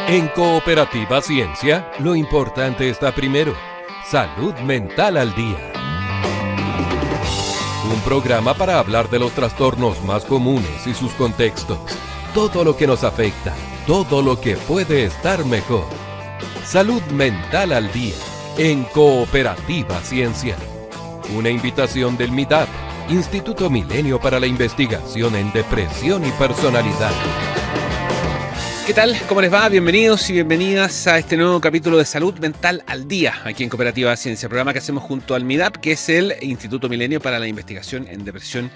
En Cooperativa Ciencia, lo importante está primero. Salud mental al día. Un programa para hablar de los trastornos más comunes y sus contextos. Todo lo que nos afecta, todo lo que puede estar mejor. Salud mental al día, en Cooperativa Ciencia. Una invitación del MIDAP, Instituto Milenio para la Investigación en Depresión y Personalidad. ¿Qué tal? ¿Cómo les va? Bienvenidos y bienvenidas a este nuevo capítulo de Salud Mental al Día, aquí en Cooperativa Ciencia, programa que hacemos junto al MIDAP, que es el Instituto Milenio para la Investigación en Depresión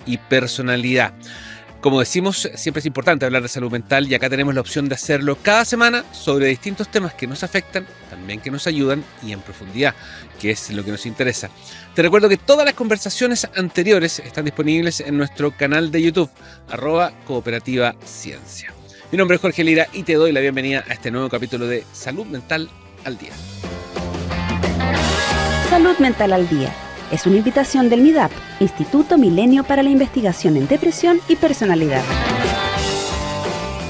y Personalidad. Como decimos, siempre es importante hablar de salud mental y acá tenemos la opción de hacerlo cada semana sobre distintos temas que nos afectan, también que nos ayudan y en profundidad, que es lo que nos interesa. Te recuerdo que todas las conversaciones anteriores están disponibles en nuestro canal de YouTube, @Cooperativa Ciencia. Mi nombre es Jorge Lira y te doy la bienvenida a este nuevo capítulo de Salud Mental al Día. Salud Mental al Día es una invitación del MIDAP, Instituto Milenio para la Investigación en Depresión y Personalidad.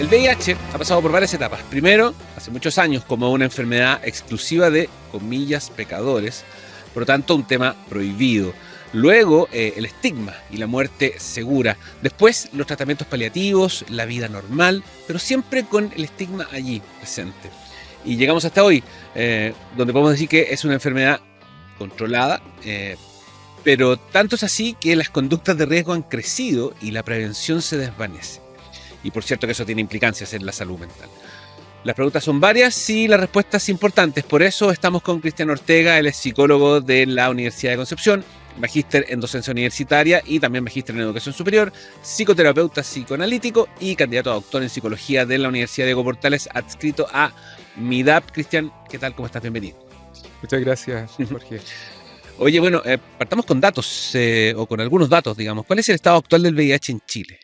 El VIH ha pasado por varias etapas. Primero, hace muchos años, como una enfermedad exclusiva de, comillas, pecadores, por lo tanto, un tema prohibido. Luego, el estigma y la muerte segura. Después, los tratamientos paliativos, la vida normal, pero siempre con el estigma allí presente. Y llegamos hasta hoy, donde podemos decir que es una enfermedad controlada, pero tanto es así que las conductas de riesgo han crecido y la prevención se desvanece. Y por cierto que eso tiene implicancias en la salud mental. Las preguntas son varias y las respuestas importantes. Por eso estamos con Cristian Ortega, él es psicólogo de la Universidad de Concepción, magíster en docencia universitaria y también magíster en educación superior, psicoterapeuta psicoanalítico y candidato a doctor en psicología de la Universidad de Diego Portales, adscrito a MIDAP. Cristian, ¿qué tal? ¿Cómo estás? Bienvenido. Muchas gracias, Jorge. Oye, bueno, partamos con datos, o con algunos datos, digamos. ¿Cuál es el estado actual del VIH en Chile?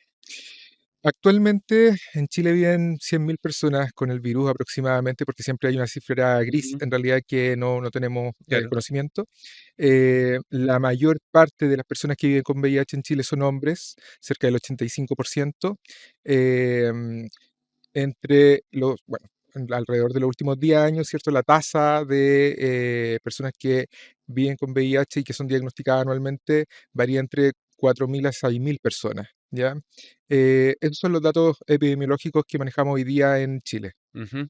Actualmente en Chile viven 100.000 personas con el virus aproximadamente, porque siempre hay una cifra gris en realidad que no tenemos Claro. conocimiento. La mayor parte de las personas que viven con VIH en Chile son hombres, cerca del 85%. Entre los, bueno, alrededor de los últimos 10 años, ¿cierto? La tasa de personas que viven con VIH y que son diagnosticadas anualmente varía entre 4.000 a 6.000 personas, ¿ya? Esos son los datos epidemiológicos que manejamos hoy día en Chile. Ujú.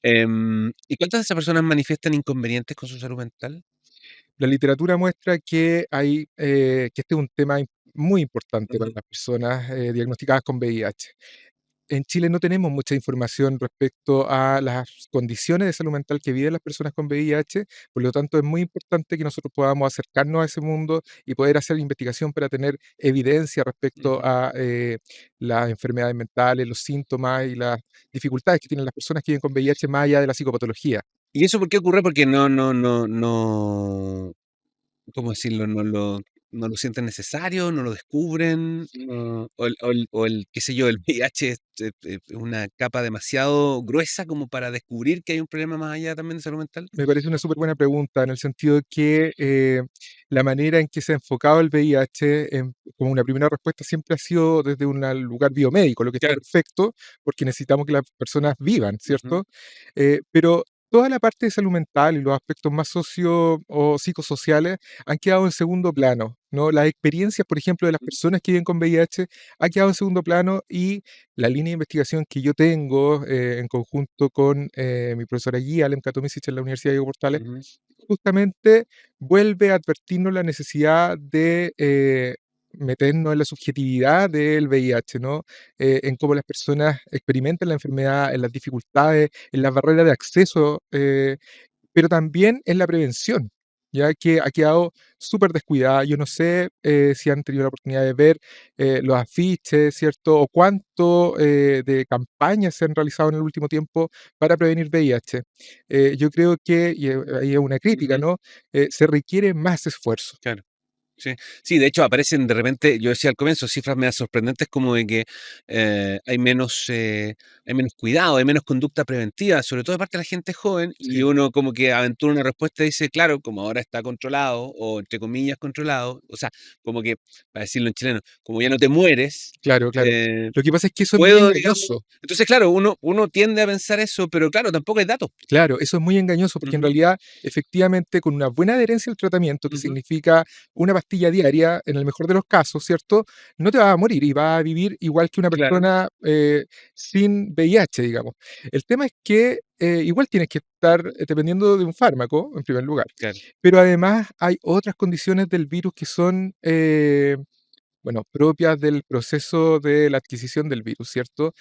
¿Y cuántas de esas personas manifiestan inconvenientes con su salud mental? La literatura muestra que hay, que este es un tema muy importante para Ujú. las personas diagnosticadas con VIH. En Chile no tenemos mucha información respecto a las condiciones de salud mental que viven las personas con VIH, por lo tanto es muy importante que nosotros podamos acercarnos a ese mundo y poder hacer investigación para tener evidencia respecto Ujú. a las enfermedades mentales, los síntomas y las dificultades que tienen las personas que viven con VIH más allá de la psicopatología. ¿Y eso por qué ocurre? Porque no, ¿cómo decirlo? No lo sienten necesario, no lo descubren, qué sé yo, el VIH es una capa demasiado gruesa como para descubrir que hay un problema más allá también de salud mental. Me parece una súper buena pregunta, en el sentido de que la manera en que se ha enfocado el VIH como una primera respuesta siempre ha sido desde un lugar biomédico, lo que está Claro. perfecto, porque necesitamos que las personas vivan, Ujú. ¿cierto? Pero toda la parte de salud mental y los aspectos más socio o psicosociales han quedado en segundo plano, ¿no? Las experiencias, por ejemplo, de las personas que viven con VIH ha quedado en segundo plano y la línea de investigación que yo tengo en conjunto con mi profesora guía, Alem Katomisic, en la Universidad de Diego Portales, Ujú. justamente vuelve a advertirnos la necesidad de meternos en la subjetividad del VIH, ¿no? En cómo las personas experimentan la enfermedad, en las dificultades, en las barreras de acceso, pero también en la prevención, ya que ha quedado súper descuidada. Yo no sé si han tenido la oportunidad de ver los afiches, ¿cierto? O cuánto de campañas se han realizado en el último tiempo para prevenir VIH. Yo creo que, y ahí es una crítica, Ujú. ¿no? Se requiere más esfuerzo. Claro. Sí, sí, de hecho aparecen de repente, yo decía al comienzo, cifras medio sorprendentes como de que hay hay menos cuidado, hay menos conducta preventiva, sobre todo de parte de la gente joven, y Sí, uno como que aventura una respuesta y dice, claro, como ahora está controlado, o entre comillas controlado, o sea, como que, para decirlo en chileno, como ya no te mueres, claro, claro. eh, Lo que pasa es que eso es muy puedo, digamos. engañoso. Entonces, claro, uno tiende a pensar eso, pero claro, tampoco hay datos. Claro, eso es muy engañoso porque en Ujú, realidad, efectivamente, con una buena adherencia al tratamiento, que ujú, significa una pastilla diaria, en el mejor de los casos, ¿cierto? No te vas a morir y vas a vivir igual que una claro, persona sin VIH, digamos. El tema es que igual tienes que estar dependiendo de un fármaco, en primer lugar, claro. pero además hay otras condiciones del virus que son bueno, propias del proceso de la adquisición del virus, ¿cierto?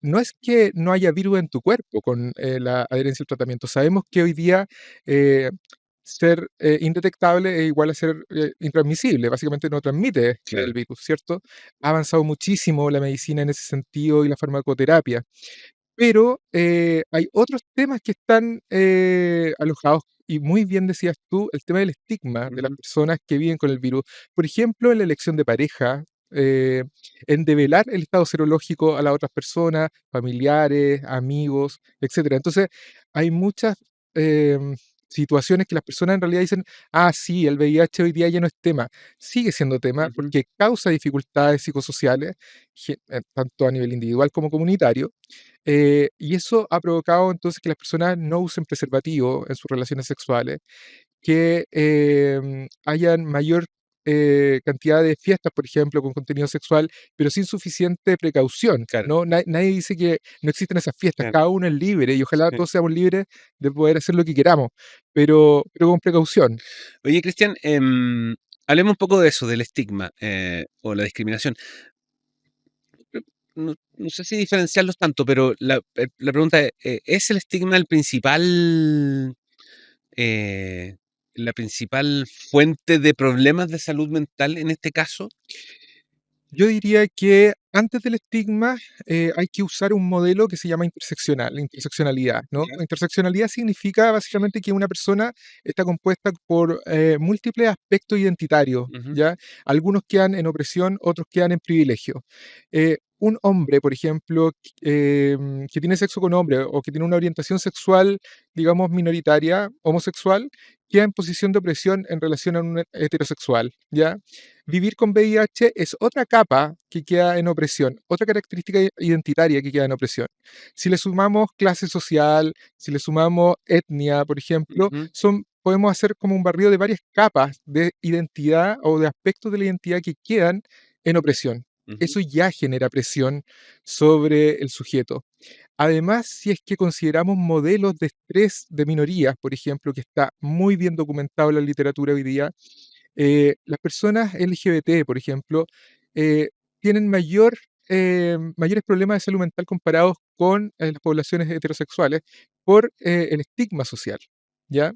No es que no haya virus en tu cuerpo con la adherencia al tratamiento. Sabemos que hoy día eh, ser indetectable es igual a ser intransmisible. Básicamente no transmite el Claro. virus, ¿cierto? Ha avanzado muchísimo la medicina en ese sentido y la farmacoterapia. Pero, hay otros temas que están, alojados, y muy bien decías tú, el tema del estigma de las Ujú, personas que viven con el virus. Por ejemplo, en la elección de pareja, en develar el estado serológico a las otras personas, familiares, amigos, etcétera. Entonces, hay muchas, situaciones que las personas en realidad dicen: "Ah, sí, el VIH hoy día ya no es tema". Sigue siendo tema ujú. porque causa dificultades psicosociales, tanto a nivel individual como comunitario. Y eso ha provocado entonces que las personas no usen preservativo en sus relaciones sexuales, que hayan mayor cantidad de fiestas, por ejemplo, con contenido sexual, pero sin suficiente precaución, Claro, ¿no? Nadie dice que no existen esas fiestas, claro. cada uno es libre y ojalá Sí. todos seamos libres de poder hacer lo que queramos, pero con precaución. Oye, Cristian, hablemos un poco de eso, del estigma o la discriminación. No sé si diferenciarlos tanto, pero la pregunta ¿es el estigma eh, la principal fuente de problemas de salud mental en este caso? Yo diría que antes del estigma hay que usar un modelo que se llama interseccionalidad, ¿no? Ya. Interseccionalidad significa básicamente que una persona está compuesta por múltiples aspectos identitarios, Ujú, ¿ya? Algunos quedan en opresión, otros quedan en privilegio. Un hombre, por ejemplo, que tiene sexo con hombre o que tiene una orientación sexual, digamos, minoritaria, homosexual, queda en posición de opresión en relación a un heterosexual, ¿ya? Vivir con VIH es otra capa que queda en opresión, otra característica identitaria que queda en opresión. Si le sumamos clase social, si le sumamos etnia, por ejemplo, ujú, podemos hacer como un barrido de varias capas de identidad o de aspectos de la identidad que quedan en opresión. ujú. Eso ya genera presión sobre el sujeto. Además, si es que consideramos modelos de estrés de minorías, por ejemplo, que está muy bien documentado en la literatura hoy día, las personas LGBT, por ejemplo, eh, tienen mayores problemas de salud mental comparados con las poblaciones heterosexuales por el estigma social, ¿ya?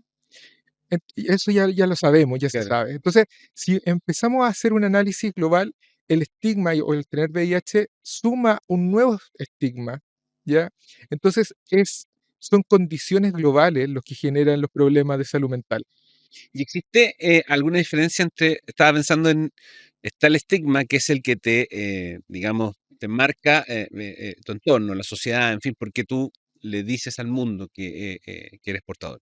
Y eso ya lo sabemos, ya se Claro. sabe. Entonces, si empezamos a hacer un análisis global, el estigma o el tener VIH suma un nuevo estigma, ¿ya? Entonces, son condiciones globales los que generan los problemas de salud mental. ¿Y existe alguna diferencia estaba pensando está el estigma, que es el que digamos, te marca tu entorno, la sociedad, en fin, porque tú le dices al mundo que eres portador?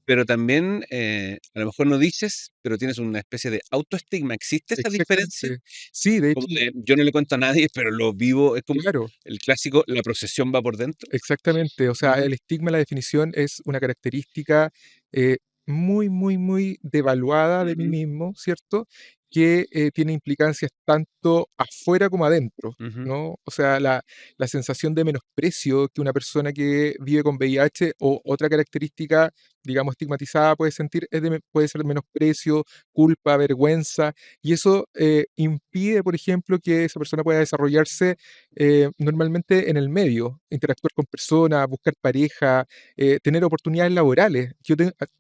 Pero también, a lo mejor no dices, pero tienes una especie de autoestigma. ¿Existe esa diferencia? Exactamente. Sí, de Como hecho, de, yo no le cuento a nadie, pero lo vivo, es como claro. el clásico, la procesión va por dentro. Exactamente, o sea, Ujú, el estigma, la definición es una característica muy, muy, muy devaluada de mí ujú, mismo, ¿cierto? Que tiene implicancias tanto afuera como adentro, ujú, ¿no? O sea, la sensación de menosprecio que una persona que vive con VIH o otra característica, digamos, estigmatizada puede sentir puede ser menosprecio, culpa, vergüenza, y eso impide, por ejemplo, que esa persona pueda desarrollarse normalmente en el medio, interactuar con personas, buscar pareja, tener oportunidades laborales.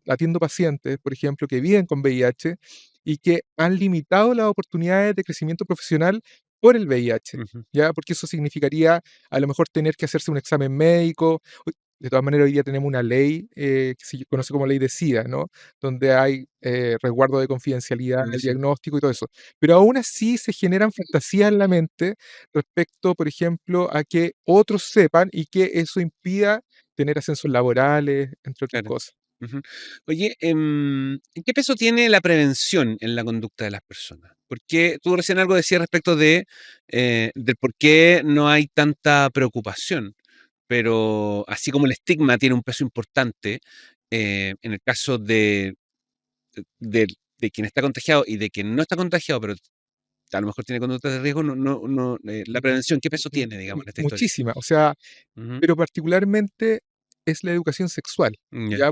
Atiendo pacientes, por ejemplo, que viven con VIH y que han limitado las oportunidades de crecimiento profesional por el VIH, ujú. ¿ya? Porque eso significaría a lo mejor tener que hacerse un examen médico. De todas maneras, hoy día tenemos una ley que se conoce como ley de SIDA, ¿no? Donde hay resguardo de confidencialidad, Creo que el sí. diagnóstico y todo eso. Pero aún así se generan fantasías en la mente respecto, por ejemplo, a que otros sepan y que eso impida tener ascensos laborales, entre otras Claro. cosas. Ujú. Oye, ¿qué peso tiene la prevención en la conducta de las personas? Porque tú recién algo decías respecto del por qué no hay tanta preocupación, pero así como el estigma tiene un peso importante, en el caso de quien está contagiado y de quien no está contagiado, pero a lo mejor tiene conductas de riesgo, la prevención, ¿qué peso tiene, digamos, en esta historia? Muchísima, o sea, Ujú. pero particularmente es la educación sexual, Ya. ¿ya?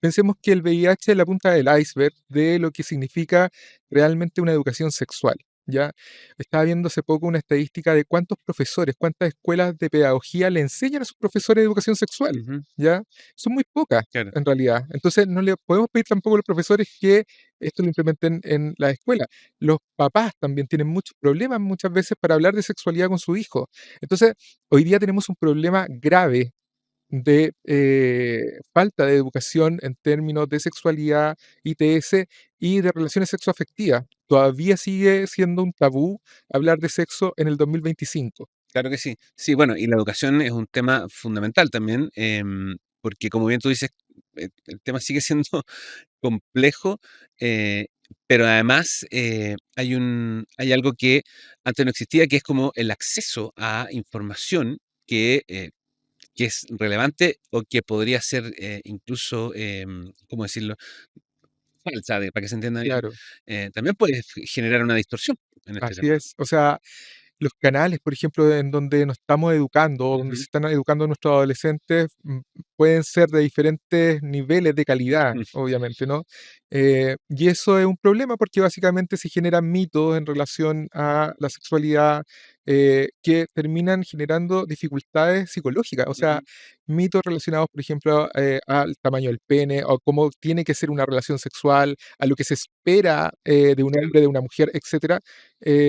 Pensemos que el VIH es la punta del iceberg de lo que significa realmente una educación sexual, ¿ya? Estaba viendo hace poco una estadística de cuántos profesores, cuántas escuelas de pedagogía le enseñan a sus profesores de educación sexual, Ujú. ¿ya? Son muy pocas, Claro. en realidad. Entonces, no le podemos pedir tampoco a los profesores que esto lo implementen en la escuela. Los papás también tienen muchos problemas muchas veces para hablar de sexualidad con su hijo. Entonces, hoy día tenemos un problema grave de falta de educación en términos de sexualidad, ITS y de relaciones sexoafectivas. Todavía sigue siendo un tabú hablar de sexo en el 2025. Claro que sí. Sí, bueno, y la educación es un tema fundamental también, porque como bien tú dices, el tema sigue siendo complejo, eh, pero además hay algo que antes no existía, que es como el acceso a información que es relevante o que podría ser incluso, ¿cómo decirlo?, falsa, para que se entienda bien. Claro, También puede generar una distorsión en este así tema. es. O sea, los canales, por ejemplo, en donde nos estamos educando o donde se Ujú, están educando nuestros adolescentes, pueden ser de diferentes niveles de calidad, mm, obviamente, ¿no? Y eso es un problema porque básicamente se generan mitos en relación a la sexualidad que terminan generando dificultades psicológicas, o sea, ujú, mitos relacionados, por ejemplo, al tamaño del pene o cómo tiene que ser una relación sexual, a lo que se espera de un claro, hombre, de una mujer, etcétera,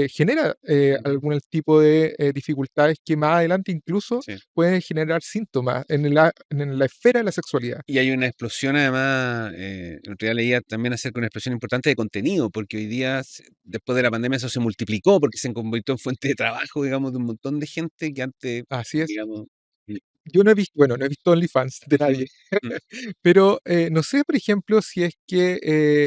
genera ujú, algún tipo de dificultades que más adelante incluso sí. pueden generar síntomas en la esfera de la sexualidad. Y hay una explosión además, en realidad leía también acerca de una explosión importante de contenido, porque hoy día, después de la pandemia, eso se multiplicó, porque se convirtió en fuente de trabajo, digamos, de un montón de gente que antes, Así es. digamos. Mm, Yo no he visto, bueno, no he visto OnlyFans de ujú, nadie, mm, pero no sé, por ejemplo, si es que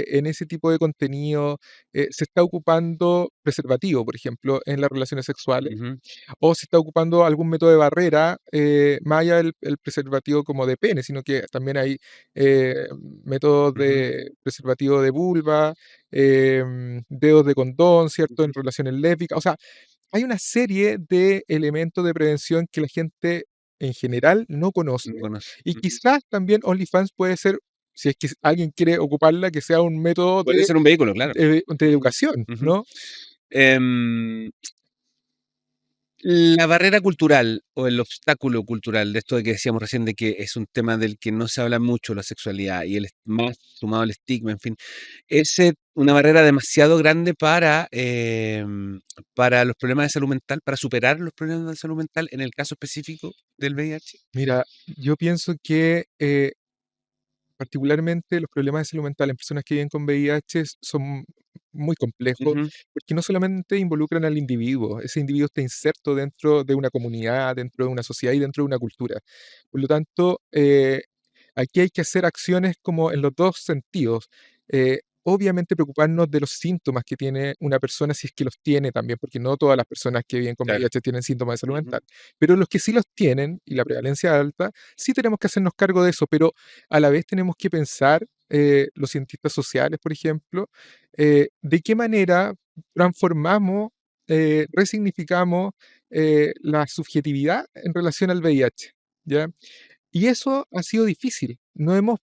en ese tipo de contenido se está ocupando preservativo, por ejemplo, en las relaciones sexuales ujú, o si está ocupando algún método de barrera, más allá del el preservativo como de pene, sino que también hay eh, métodos ujú, de preservativo de vulva, dedos de condón, ¿cierto? En ujú, relaciones lésbicas. O sea, hay una serie de elementos de prevención que la gente en general no conoce. no conoce. Y Ujú. quizás también OnlyFans puede ser, si es que alguien quiere ocuparla, que sea un método Podría ser un vehículo, claro. de Ujú, educación, ujú. ¿no? Em, la barrera cultural o el obstáculo cultural de esto de que decíamos recién de que es un tema del que no se habla mucho, la sexualidad y más sumado al estigma, en fin, ¿es una barrera demasiado grande para los problemas de salud mental, para superar los problemas de salud mental en el caso específico del VIH? Mira, yo pienso que particularmente los problemas de salud mental en personas que viven con VIH son muy complejos, Ujú, porque no solamente involucran al individuo, ese individuo está inserto dentro de una comunidad, dentro de una sociedad y dentro de una cultura. Por lo tanto, aquí hay que hacer acciones como en los dos sentidos. Obviamente preocuparnos de los síntomas que tiene una persona si es que los tiene también, porque no todas las personas que viven con claro. VIH tienen síntomas de salud Ujú, mental, pero los que sí los tienen y la prevalencia es alta, sí tenemos que hacernos cargo de eso, pero a la vez tenemos que pensar, los cientistas sociales, por ejemplo, de qué manera transformamos, resignificamos la subjetividad en relación al VIH, ¿ya? Y eso ha sido difícil. Nos hemos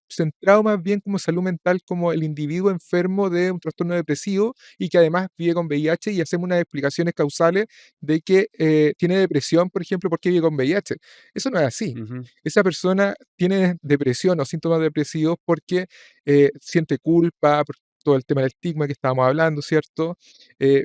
centrado más bien como salud mental como el individuo enfermo de un trastorno depresivo y que además vive con VIH y hacemos unas explicaciones causales de que tiene depresión, por ejemplo, porque vive con VIH. Eso no es así. ujú, Esa persona tiene depresión o síntomas depresivos porque siente culpa, todo el tema del estigma que estábamos hablando, ¿cierto?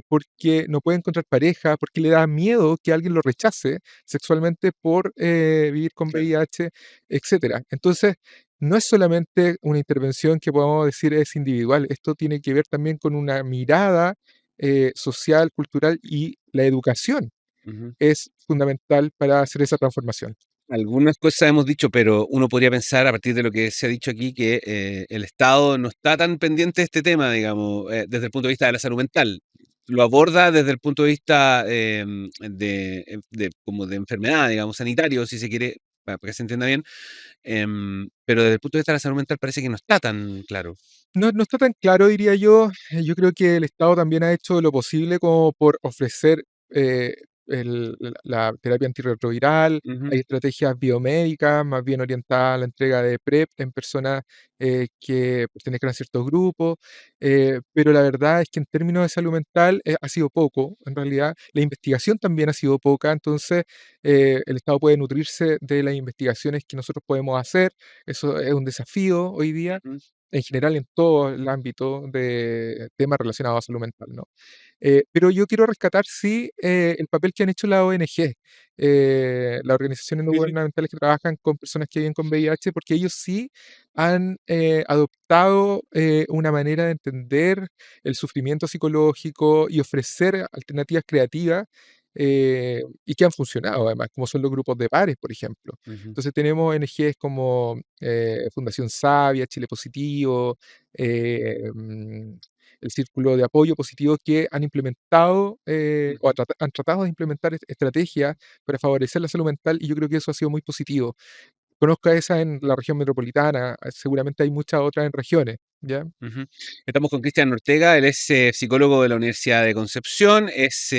Porque no puede encontrar pareja, porque le da miedo que alguien lo rechace sexualmente por vivir con Claro. VIH, etcétera. Entonces, no es solamente una intervención que podemos decir es individual, esto tiene que ver también con una mirada social, cultural y la educación Ujú. es fundamental para hacer esa transformación. Algunas cosas hemos dicho, pero uno podría pensar, a partir de lo que se ha dicho aquí, que el Estado no está tan pendiente de este tema, digamos, desde el punto de vista de la salud mental. Lo aborda desde el punto de vista como de enfermedad, digamos, sanitario, si se quiere, para que se entienda bien, pero desde el punto de vista de la salud mental parece que no está tan claro. No está tan claro, diría yo. Yo creo que el Estado también ha hecho lo posible como por ofrecer la terapia antirretroviral. Ujú, Hay estrategias biomédicas más bien orientadas a la entrega de PrEP en personas que pertenezcan a ciertos grupos. Pero la verdad es que en términos de salud mental ha sido poco, en realidad. La investigación también ha sido poca, entonces el Estado puede nutrirse de las investigaciones que nosotros podemos hacer. Eso es un desafío hoy día ujú, en general en todo el ámbito de temas relacionados a salud mental, ¿no? Pero yo quiero rescatar, sí, el papel que han hecho las ONG, las organizaciones no sí, sí. gubernamentales que trabajan con personas que viven con VIH, porque ellos sí han adoptado una manera de entender el sufrimiento psicológico y ofrecer alternativas creativas y que han funcionado además, como son los grupos de pares, por ejemplo. Ujú, Entonces tenemos ONGs como Fundación Sabia, Chile Positivo, el Círculo de Apoyo Positivo que han implementado o ujú. han tratado de implementar estrategias para favorecer la salud mental y yo creo que eso ha sido muy positivo. Conozco a esa en la región metropolitana, seguramente hay muchas otras en regiones, ¿ya? Ujú. Estamos con Cristian Ortega, él es psicólogo de la Universidad de Concepción, es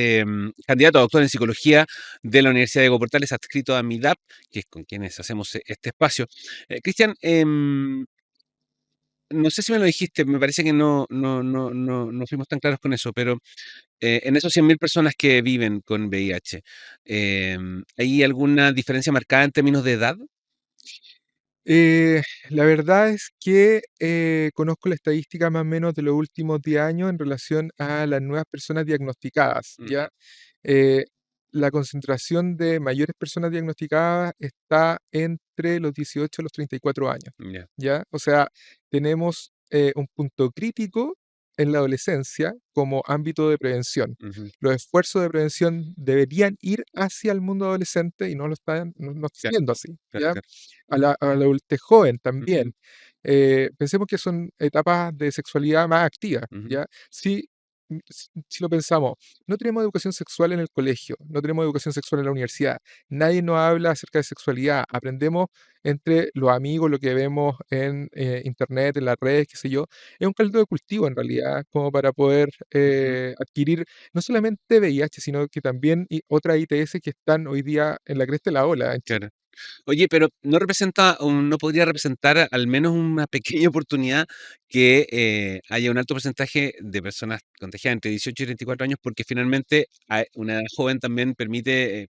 candidato a doctor en psicología de la Universidad de Portal, es adscrito a MIDAP, que es con quienes hacemos este espacio. Cristian, no sé si me lo dijiste, me parece que no fuimos tan claros con eso, pero en esos 100.000 personas que viven con VIH, ¿hay alguna diferencia marcada en términos de edad? Eh, la verdad es que conozco la estadística más o menos de los últimos 10 años en relación a las nuevas personas diagnosticadas, Ujú, ¿ya? Eh, la concentración de mayores personas diagnosticadas está entre los 18 a los 34 años, ya, ¿ya? O sea, tenemos un punto crítico en la adolescencia como ámbito de prevención. ujú, Los esfuerzos de prevención deberían ir hacia el mundo adolescente y no lo están, no está claro, siendo así, claro, ¿ya? claro. A la adultez joven Ujú, también. Pensemos que son etapas de sexualidad más activas, ujú, ¿ya? Si lo pensamos, no tenemos educación sexual en el colegio, no tenemos educación sexual en la universidad, nadie nos habla acerca de sexualidad, aprendemos entre los amigos, lo que vemos en internet, en las redes, qué sé yo, es un caldo de cultivo en realidad, como para poder ujú, adquirir no solamente VIH, sino que también otras ITS que están hoy día en la cresta de la ola en Chile. claro. Oye, pero ¿no representa, o no podría representar al menos una pequeña oportunidad que haya un alto porcentaje de personas contagiadas entre 18 y 34 años? Porque finalmente una edad joven también permite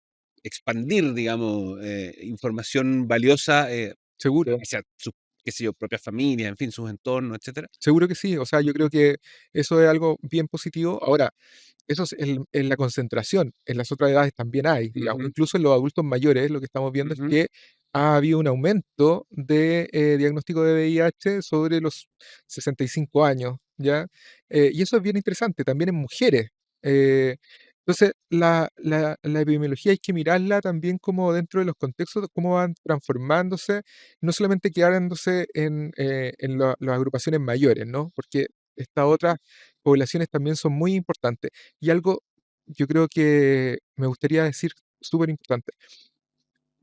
expandir, digamos, información valiosa Seguro. hacia sus, qué sé yo, propias familias, en fin, sus entornos, etcétera. Seguro que sí, o sea, yo creo Ujú, que eso es algo bien positivo. Ahora, eso es en la concentración, en las otras edades también hay, digamos, ujú, incluso en los adultos mayores, lo que estamos viendo es ujú, que ha habido un aumento de diagnóstico de VIH sobre los 65 años, ¿ya? Y eso es bien interesante, también en mujeres. Eh, entonces, la epidemiología hay que mirarla también como dentro de los contextos, de cómo van transformándose no solamente quedándose en las agrupaciones mayores, ¿no? Porque estas otras poblaciones también son muy importantes. Y algo yo creo que me gustaría decir súper importante.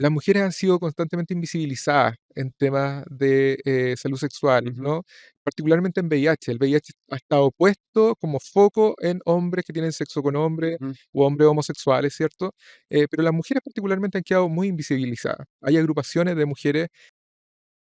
Las mujeres han sido constantemente invisibilizadas en temas de salud sexual, ujú, ¿no? Particularmente en VIH. El VIH ha estado puesto como foco en hombres que tienen sexo con hombres ujú, o hombres homosexuales, ¿cierto? Pero las mujeres particularmente han quedado muy invisibilizadas. Hay agrupaciones de mujeres